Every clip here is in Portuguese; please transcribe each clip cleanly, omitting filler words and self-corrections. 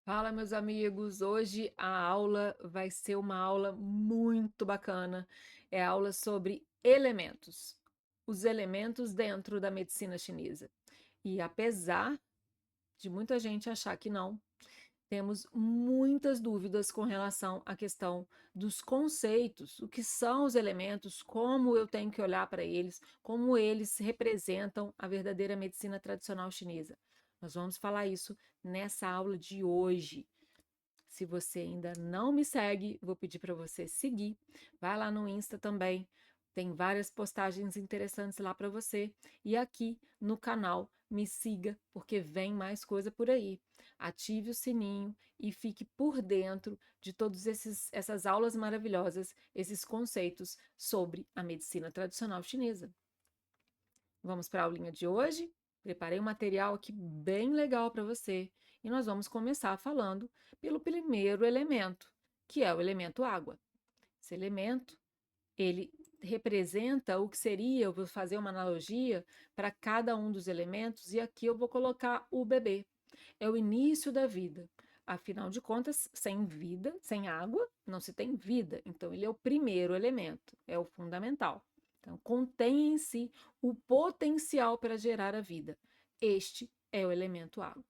Fala, meus amigos. Hoje a aula vai ser uma aula muito bacana. É a aula sobre elementos, os elementos dentro da medicina chinesa. E apesar de muita gente achar que não, temos muitas dúvidas com relação à questão dos conceitos, o que são os elementos, como eu tenho que olhar para eles, como eles representam a verdadeira medicina tradicional chinesa. Nós vamos falar isso nessa aula de hoje. Se você ainda não me segue, vou pedir para você seguir. Vai lá no Insta também. Tem várias postagens interessantes lá para você. E aqui no canal, me siga, porque vem mais coisa por aí. Ative o sininho e fique por dentro de todas essas aulas maravilhosas, esses conceitos sobre a medicina tradicional chinesa. Vamos para a aulinha de hoje? Preparei um material aqui bem legal para você e nós vamos começar falando pelo primeiro elemento, que é o elemento água. Esse elemento, ele representa o que seria, eu vou fazer uma analogia para cada um dos elementos e aqui eu vou colocar o bebê. É o início da vida. Afinal de contas, sem vida, sem água, não se tem vida. Então, ele é o primeiro elemento, é o fundamental. Então, contém em si o potencial para gerar a vida. Este é o elemento água.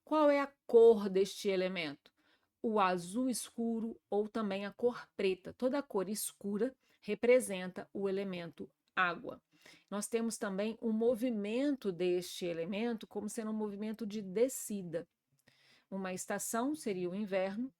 Qual é a cor deste elemento? O azul escuro ou também a cor preta. Toda a cor escura representa o elemento água. Nós temos também o movimento deste elemento como sendo um movimento de descida. Uma estação seria o inverno,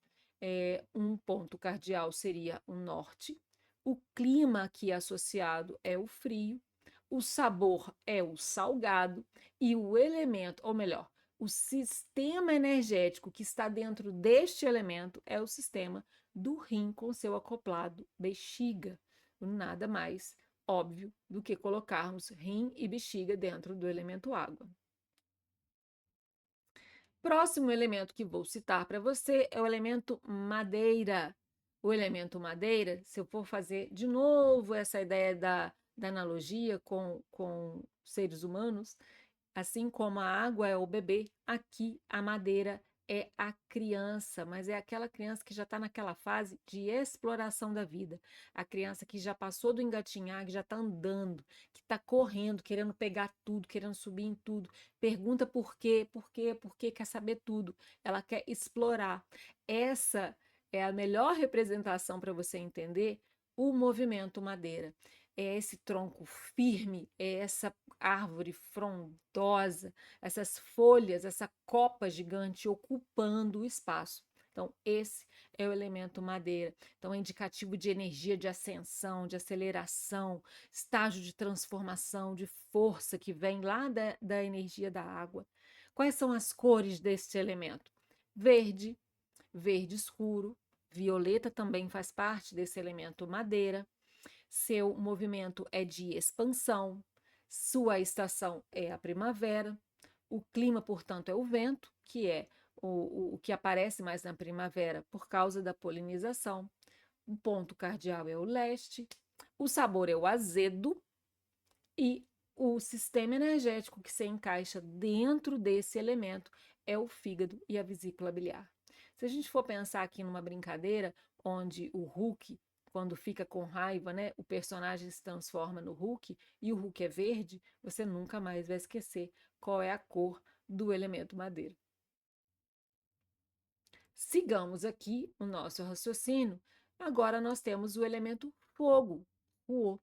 um ponto cardial seria o norte, o clima aqui associado é o frio, o sabor é o salgado e o elemento, ou melhor, o sistema energético que está dentro deste elemento é o sistema do rim com seu acoplado bexiga. Nada mais óbvio do que colocarmos rim e bexiga dentro do elemento água. Próximo elemento que vou citar para você é o elemento madeira. O elemento madeira, se eu for fazer de novo essa ideia da analogia com seres humanos, assim como a água é o bebê, aqui a madeira é a criança, mas é aquela criança que já está naquela fase de exploração da vida. A criança que já passou do engatinhar, que já está andando, que está correndo, querendo pegar tudo, querendo subir em tudo. Pergunta por quê, quer saber tudo. Ela quer explorar. Essa é a melhor representação para você entender o movimento madeira. É esse tronco firme, é essa árvore frondosa, essas folhas, essa copa gigante ocupando o espaço. Então, esse é o elemento madeira. Então, é indicativo de energia, de ascensão, de aceleração, estágio de transformação, de força que vem lá da energia da água. Quais são as cores desse elemento? Verde, verde escuro, violeta também faz parte desse elemento madeira. Seu movimento é de expansão, sua estação é a primavera, o clima, portanto, é o vento, que é o que aparece mais na primavera por causa da polinização. O ponto cardial é o leste, o sabor é o azedo e o sistema energético que se encaixa dentro desse elemento é o fígado e a vesícula biliar. Se a gente for pensar aqui numa brincadeira onde o Hulk, quando fica com raiva, né, o personagem se transforma no Hulk e o Hulk é verde, você nunca mais vai esquecer qual é a cor do elemento madeira. Sigamos aqui o nosso raciocínio. Agora nós temos o elemento fogo, o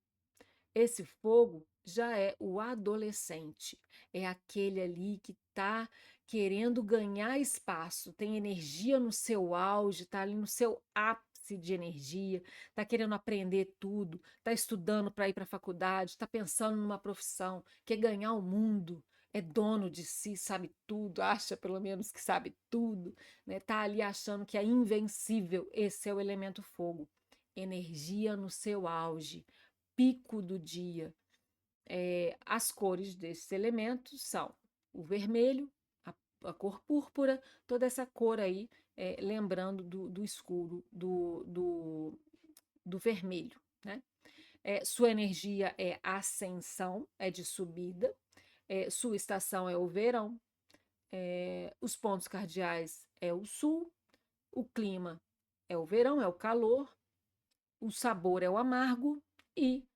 esse fogo já é o adolescente, é aquele ali que está querendo ganhar espaço, tem energia no seu auge, está ali no seu ápice de energia, está querendo aprender tudo, está estudando para ir para a faculdade, está pensando numa profissão, quer ganhar o mundo, é dono de si, sabe tudo, acha pelo menos que sabe tudo, né? Está ali achando que é invencível. Esse é o elemento fogo. Energia no seu auge, pico do dia. As cores desses elementos são o vermelho, a cor púrpura, toda essa cor aí, lembrando do escuro, do vermelho, né? Sua energia é ascensão, é de subida, sua estação é o verão, os pontos cardeais é o sul, o clima é o verão, é o calor, o sabor é o amargo e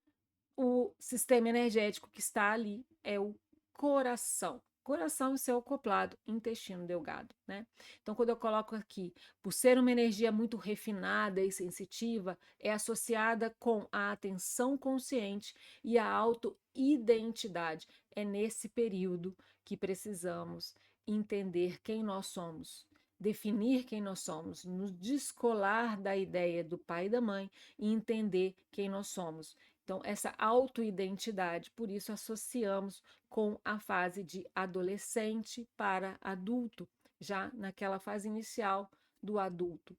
o sistema energético que está ali é o coração. Coração e seu acoplado, intestino delgado, né? Então, quando eu coloco aqui, por ser uma energia muito refinada e sensitiva, é associada com a atenção consciente e a autoidentidade. É nesse período que precisamos entender quem nós somos, definir quem nós somos, nos descolar da ideia do pai e da mãe e entender quem nós somos. Então, essa autoidentidade, por isso associamos com a fase de adolescente para adulto, já naquela fase inicial do adulto.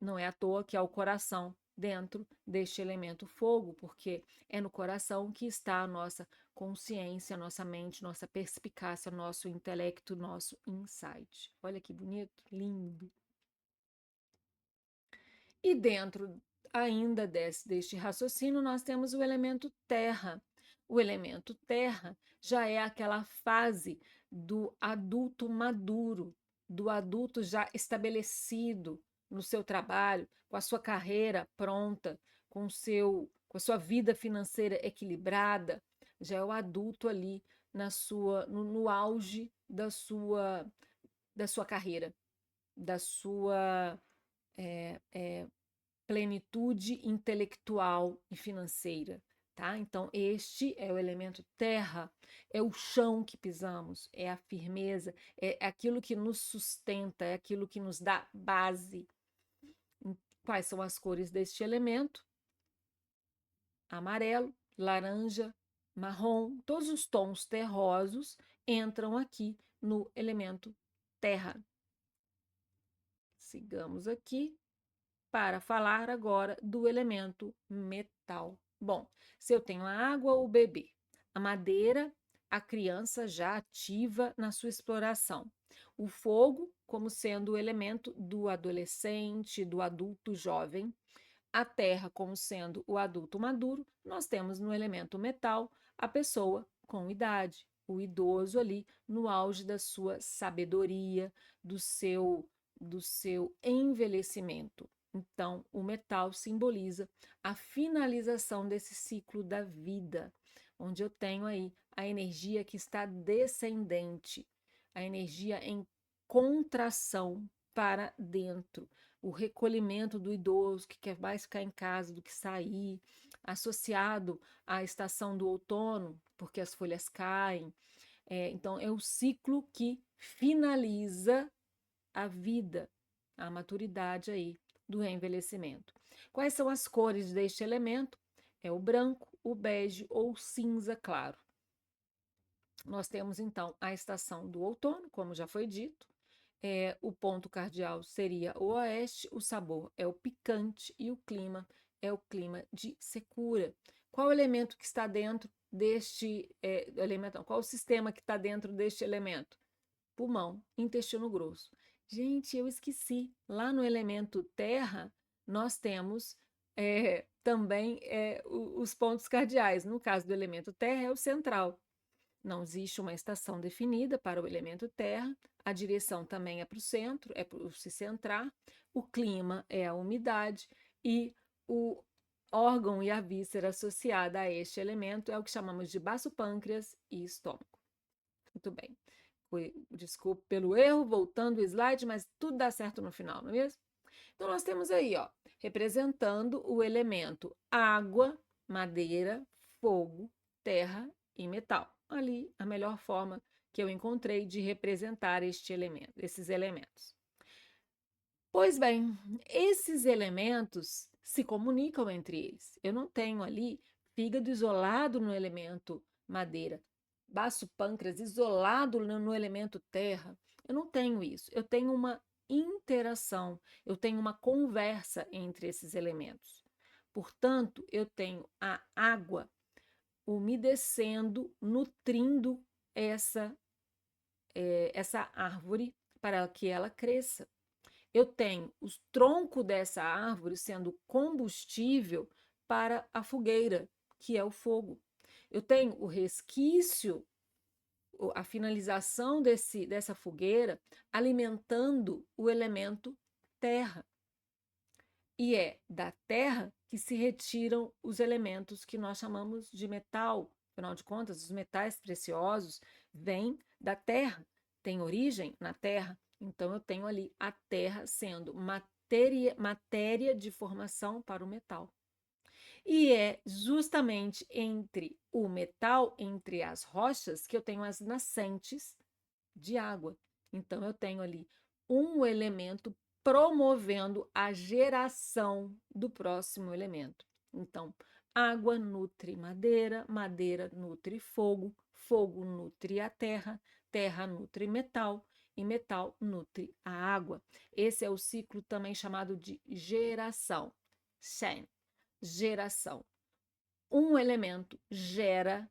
Não é à toa que é o coração dentro deste elemento fogo, porque é no coração que está a nossa consciência, nossa mente, nossa perspicácia, nosso intelecto, nosso insight. Olha que bonito, lindo. E dentro ainda deste raciocínio, nós temos o elemento terra. O elemento terra já é aquela fase do adulto maduro, do adulto já estabelecido no seu trabalho, com a sua carreira pronta, com a sua vida financeira equilibrada, já é o adulto ali no auge da sua carreira, da sua plenitude intelectual e financeira, tá? Então, este é o elemento terra, é o chão que pisamos, é a firmeza, é aquilo que nos sustenta, é aquilo que nos dá base. Quais são as cores deste elemento? Amarelo, laranja, marrom, todos os tons terrosos entram aqui no elemento terra. Sigamos aqui para falar agora do elemento metal. Bom, se eu tenho a água, o bebê, a madeira, a criança já ativa na sua exploração, o fogo, como sendo o elemento do adolescente, do adulto jovem, a terra, como sendo o adulto maduro, nós temos no elemento metal a pessoa com idade, o idoso ali no auge da sua sabedoria, do seu envelhecimento. Então, o metal simboliza a finalização desse ciclo da vida, onde eu tenho aí a energia que está descendente, a energia em contração para dentro, o recolhimento do idoso que quer mais ficar em casa do que sair, associado à estação do outono, porque as folhas caem. Então, é o ciclo que finaliza a vida, a maturidade aí do reenvelhecimento. Quais são as cores deste elemento? É o branco, o bege ou o cinza claro. Nós temos então a estação do outono, como já foi dito. O ponto cardial seria o oeste, o sabor é o picante e o clima é o clima de secura. Qual o elemento que está dentro deste elemento? Qual o sistema que está dentro deste elemento? Pulmão, intestino grosso. Gente, eu esqueci. Lá no elemento terra, nós temos também os pontos cardeais. No caso do elemento terra, é o central. Não existe uma estação definida para o elemento terra, a direção também é para o centro, é para se centrar, o clima é a umidade e o órgão e a víscera associada a este elemento é o que chamamos de baço pâncreas e estômago. Muito bem. Desculpe pelo erro, voltando o slide, mas tudo dá certo no final, não é mesmo? Então, nós temos aí, ó, representando o elemento água, madeira, fogo, terra e metal. Ali, a melhor forma que eu encontrei de representar esses elementos. Pois bem, esses elementos se comunicam entre eles. Eu não tenho ali fígado isolado no elemento madeira, baço pâncreas isolado no elemento terra. Eu não tenho isso. Eu tenho uma interação, eu tenho uma conversa entre esses elementos. Portanto, eu tenho a água umedecendo, nutrindo essa árvore para que ela cresça. Eu tenho o tronco dessa árvore sendo combustível para a fogueira, que é o fogo. Eu tenho o resquício a finalização dessa fogueira alimentando o elemento terra. E é da terra que se retiram os elementos que nós chamamos de metal. Afinal de contas, os metais preciosos vêm da terra, têm origem na terra. Então, eu tenho ali a terra sendo matéria de formação para o metal. E é justamente entre o metal, entre as rochas, que eu tenho as nascentes de água. Então, eu tenho ali um elemento promovendo a geração do próximo elemento. Então, água nutre madeira, madeira nutre fogo, fogo nutre a terra, terra nutre metal e metal nutre a água. Esse é o ciclo também chamado de geração. Shen, geração. Um elemento gera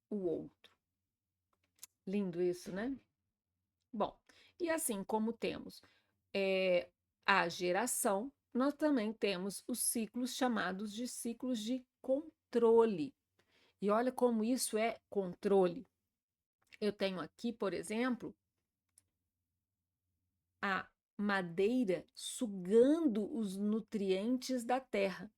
o outro. Lindo isso, né? Bom, e assim como temos a geração, nós também temos os ciclos chamados de ciclos de controle. E olha como isso é controle. Eu tenho aqui, por exemplo, a madeira sugando os nutrientes da terra.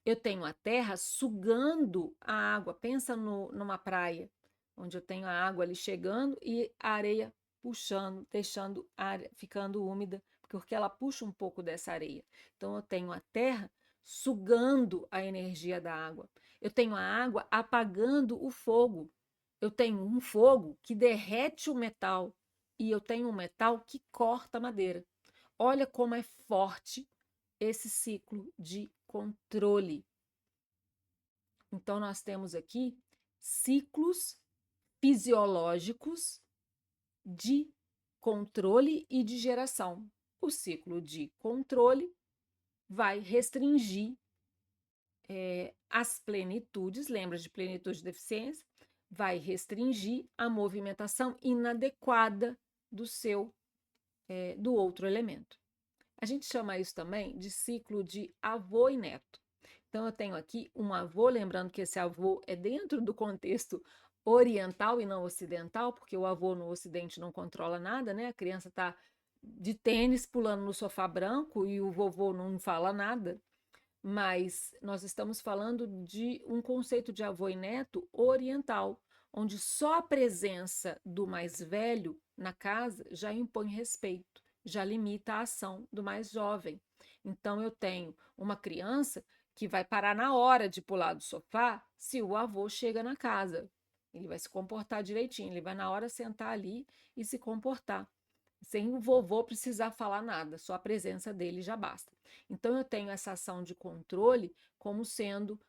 Eu tenho a terra sugando a água. Pensa numa praia, onde eu tenho a água ali chegando e a areia puxando, deixando a área ficando úmida, porque ela puxa um pouco dessa areia. Então, eu tenho a terra sugando a energia da água. Eu tenho a água apagando o fogo. Eu tenho um fogo que derrete o metal e eu tenho um metal que corta a madeira. Olha como é forte esse ciclo de controle. Então, nós temos aqui ciclos fisiológicos de controle e de geração. O ciclo de controle vai restringir as plenitudes, lembra de plenitude e deficiência? Vai restringir a movimentação inadequada do outro elemento. A gente chama isso também de ciclo de avô e neto. Então, eu tenho aqui um avô, lembrando que esse avô é dentro do contexto oriental e não ocidental, porque o avô no ocidente não controla nada, né? A criança está de tênis pulando no sofá branco e o vovô não fala nada. Mas nós estamos falando de um conceito de avô e neto oriental, onde só a presença do mais velho na casa já impõe respeito, já limita a ação do mais jovem. Então, eu tenho uma criança que vai parar na hora de pular do sofá se o avô chega na casa. Ele vai se comportar direitinho, ele vai na hora sentar ali e se comportar, sem o vovô precisar falar nada, só a presença dele já basta. Então, eu tenho essa ação de controle como sendo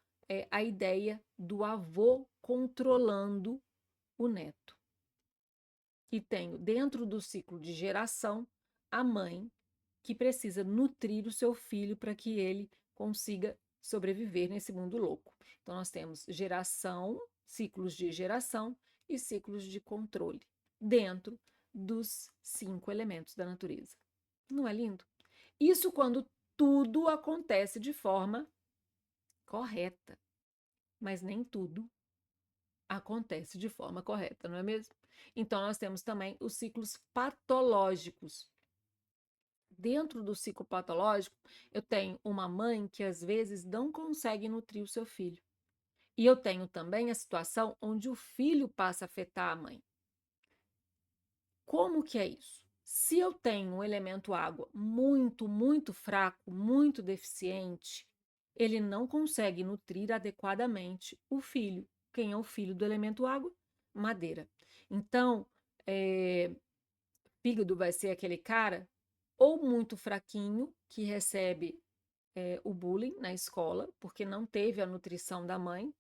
a ideia do avô controlando o neto. E tenho, dentro do ciclo de geração, a mãe que precisa nutrir o seu filho para que ele consiga sobreviver nesse mundo louco. Então, nós temos geração, ciclos de geração e ciclos de controle, dentro dos 5 elementos da natureza. Não é lindo? Isso quando tudo acontece de forma correta, mas nem tudo acontece de forma correta, não é mesmo? Então, nós temos também os ciclos patológicos. Dentro do ciclo patológico, eu tenho uma mãe que às vezes não consegue nutrir o seu filho. E eu tenho também a situação onde o filho passa a afetar a mãe. Como que é isso? Se eu tenho um elemento água muito, muito fraco, muito deficiente, ele não consegue nutrir adequadamente o filho. Quem é o filho do elemento água? Madeira. Então, fígado vai ser aquele cara ou muito fraquinho, que recebe o bullying na escola, porque não teve a nutrição da mãe,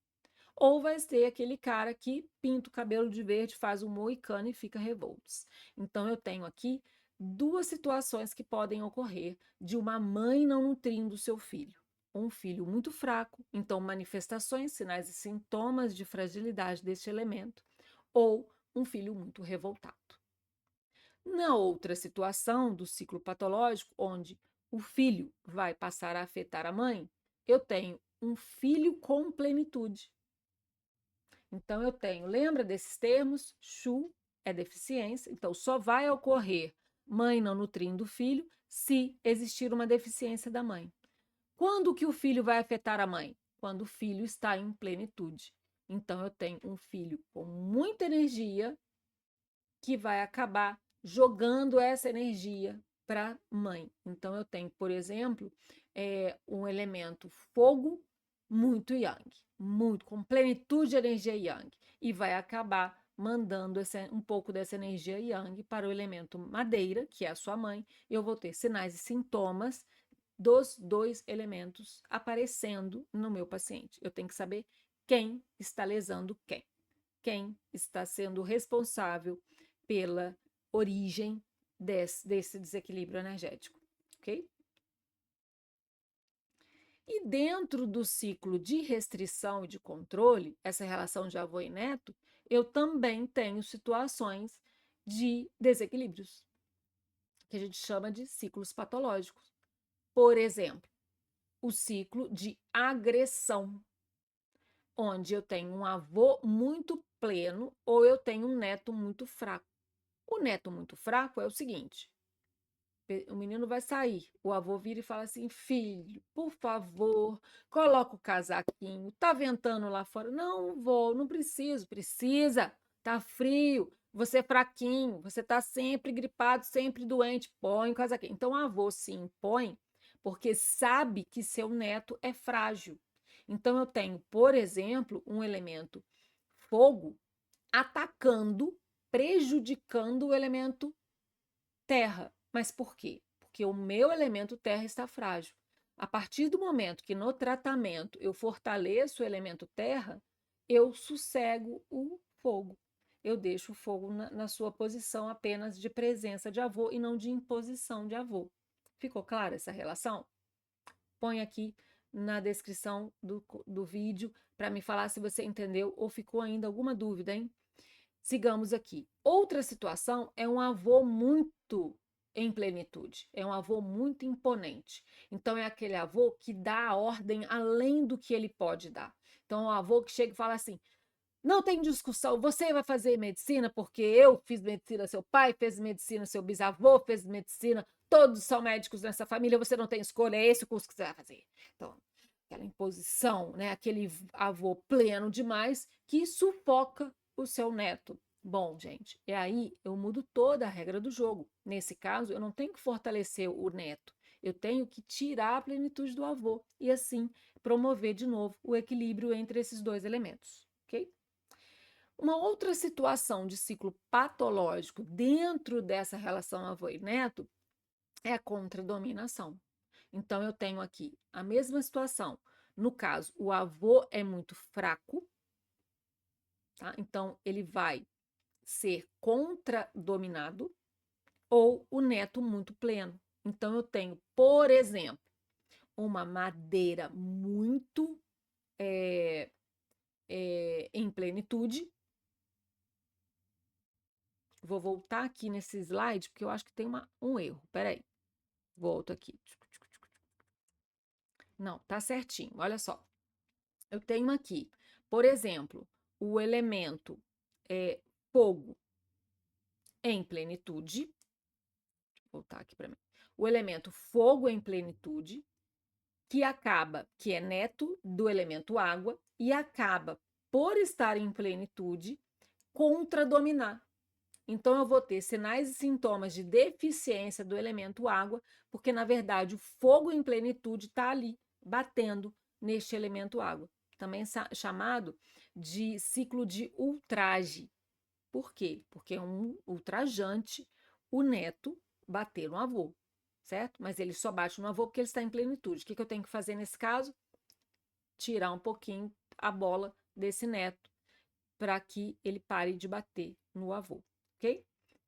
ou vai ser aquele cara que pinta o cabelo de verde, faz um moicano e fica revoltos. Então, eu tenho aqui duas situações que podem ocorrer de uma mãe não nutrindo o seu filho. Um filho muito fraco, então manifestações, sinais e sintomas de fragilidade deste elemento, ou um filho muito revoltado. Na outra situação do ciclo patológico, onde o filho vai passar a afetar a mãe, eu tenho um filho com plenitude. Então, eu tenho, lembra desses termos? Shu é deficiência, então só vai ocorrer mãe não nutrindo o filho se existir uma deficiência da mãe. Quando que o filho vai afetar a mãe? Quando o filho está em plenitude. Então, eu tenho um filho com muita energia que vai acabar jogando essa energia para a mãe. Então, eu tenho, por exemplo, um elemento fogo muito yang, muito, com plenitude de energia yang, e vai acabar mandando um pouco dessa energia yang para o elemento madeira, que é a sua mãe, e eu vou ter sinais e sintomas dos dois elementos aparecendo no meu paciente. Eu tenho que saber quem está lesando quem está sendo responsável pela origem desse desequilíbrio energético, ok? E dentro do ciclo de restrição e de controle, essa relação de avô e neto, eu também tenho situações de desequilíbrios, que a gente chama de ciclos patológicos. Por exemplo, o ciclo de agressão, onde eu tenho um avô muito pleno ou eu tenho um neto muito fraco. O neto muito fraco é o seguinte: o menino vai sair, o avô vira e fala assim: filho, por favor, coloca o casaquinho, tá ventando lá fora. Não vou, não preciso, precisa, tá frio, você é fraquinho, você tá sempre gripado, sempre doente, põe o casaquinho. Então, o avô se impõe porque sabe que seu neto é frágil. Então, eu tenho, por exemplo, um elemento fogo atacando, prejudicando o elemento terra. Mas por quê? Porque o meu elemento terra está frágil. A partir do momento que no tratamento eu fortaleço o elemento terra, eu sossego o fogo. Eu deixo o fogo na sua posição apenas de presença de avô e não de imposição de avô. Ficou clara essa relação? Põe aqui na descrição do vídeo para me falar se você entendeu ou ficou ainda alguma dúvida, hein? Sigamos aqui. Outra situação é um avô muito em plenitude, é um avô muito imponente. Então, é aquele avô que dá a ordem além do que ele pode dar. Então, é um avô que chega e fala assim: não tem discussão, você vai fazer medicina porque eu fiz medicina, seu pai fez medicina, seu bisavô fez medicina, todos são médicos nessa família, você não tem escolha, é esse o curso que você vai fazer. Então, aquela imposição, né? Aquele avô pleno demais que sufoca o seu neto. Bom, gente, e aí eu mudo toda a regra do jogo. Nesse caso, eu não tenho que fortalecer o neto, eu tenho que tirar a plenitude do avô e assim promover de novo o equilíbrio entre esses dois elementos, ok? Uma outra situação de ciclo patológico dentro dessa relação avô e neto é a contradominação. Então, eu tenho aqui a mesma situação. No caso, o avô é muito fraco, tá? Então, ele vai ser contradominado, ou o neto muito pleno. Então, eu tenho, por exemplo, uma madeira muito em plenitude. Vou voltar aqui nesse slide, porque eu acho que tem um erro. Peraí, volto aqui. Não, tá certinho. Olha só. Eu tenho aqui, por exemplo, o elemento fogo em plenitude. Vou voltar aqui para mim. O elemento fogo em plenitude, que é neto do elemento água, e acaba, por estar em plenitude, contradominar. Então, eu vou ter sinais e sintomas de deficiência do elemento água, porque, na verdade, o fogo em plenitude está ali, batendo neste elemento água. Também chamado de ciclo de ultraje. Por quê? Porque é um ultrajante o neto bater no avô, certo? Mas ele só bate no avô porque ele está em plenitude. O que eu tenho que fazer nesse caso? Tirar um pouquinho a bola desse neto para que ele pare de bater no avô, ok?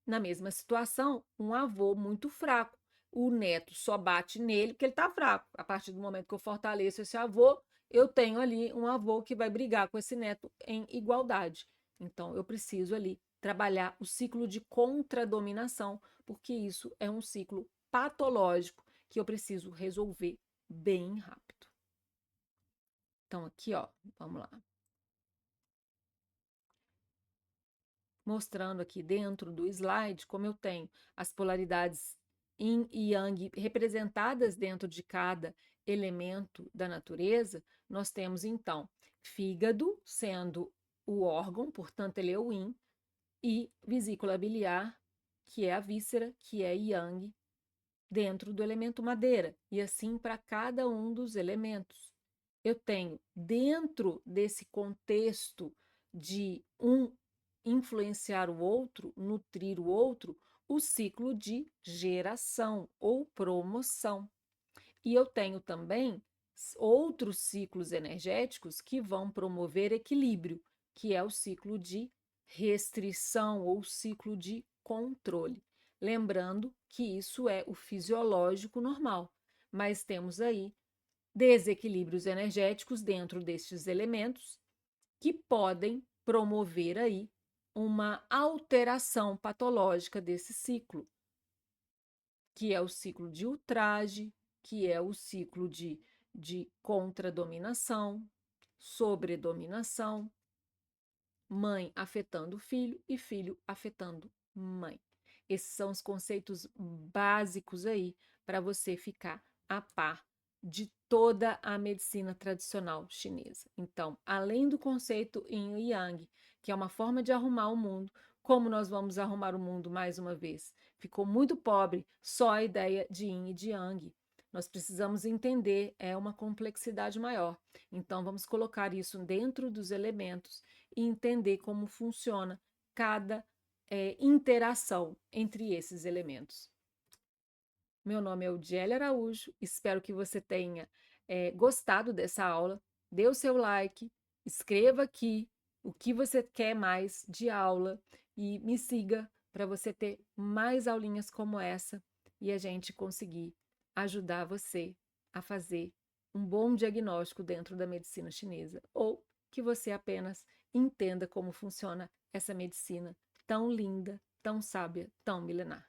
Na mesma situação, um avô muito fraco. O neto só bate nele porque ele está fraco. A partir do momento que eu fortaleço esse avô, eu tenho ali um avô que vai brigar com esse neto em igualdade. Então, eu preciso ali trabalhar o ciclo de contradominação, porque isso é um ciclo patológico que eu preciso resolver bem rápido. Então, aqui, ó, vamos lá. mostrando aqui dentro do slide como eu tenho as polaridades Yin e Yang representadas dentro de cada elemento da natureza. Nós temos então fígado sendo o órgão, portanto ele é o Yin, e vesícula biliar, que é a víscera, que é Yang, dentro do elemento madeira, e assim para cada um dos elementos. Eu tenho, dentro desse contexto de um influenciar o outro, nutrir o outro, o ciclo de geração ou promoção. E eu tenho também outros ciclos energéticos que vão promover equilíbrio, que é o ciclo de restrição ou ciclo de controle. Lembrando que isso é o fisiológico normal, mas temos aí desequilíbrios energéticos dentro destes elementos que podem promover aí uma alteração patológica desse ciclo, que é o ciclo de ultraje, que é o ciclo de contradominação, sobredominação, mãe afetando filho e filho afetando mãe. Esses são os conceitos básicos aí para você ficar a par de toda a medicina tradicional chinesa. Então, além do conceito Yin e Yang, que é uma forma de arrumar o mundo, como nós vamos arrumar o mundo mais uma vez? Ficou muito pobre só a ideia de Yin e de Yang. Nós precisamos entender, é uma complexidade maior. Então, vamos colocar isso dentro dos elementos e entender como funciona cada interação entre esses elementos. Meu nome é Udiele Araújo, espero que você tenha gostado dessa aula. Dê o seu like, escreva aqui o que você quer mais de aula e me siga para você ter mais aulinhas como essa e a gente conseguir ajudar você a fazer um bom diagnóstico dentro da medicina chinesa, ou que você apenas entenda como funciona essa medicina tão linda, tão sábia, tão milenar.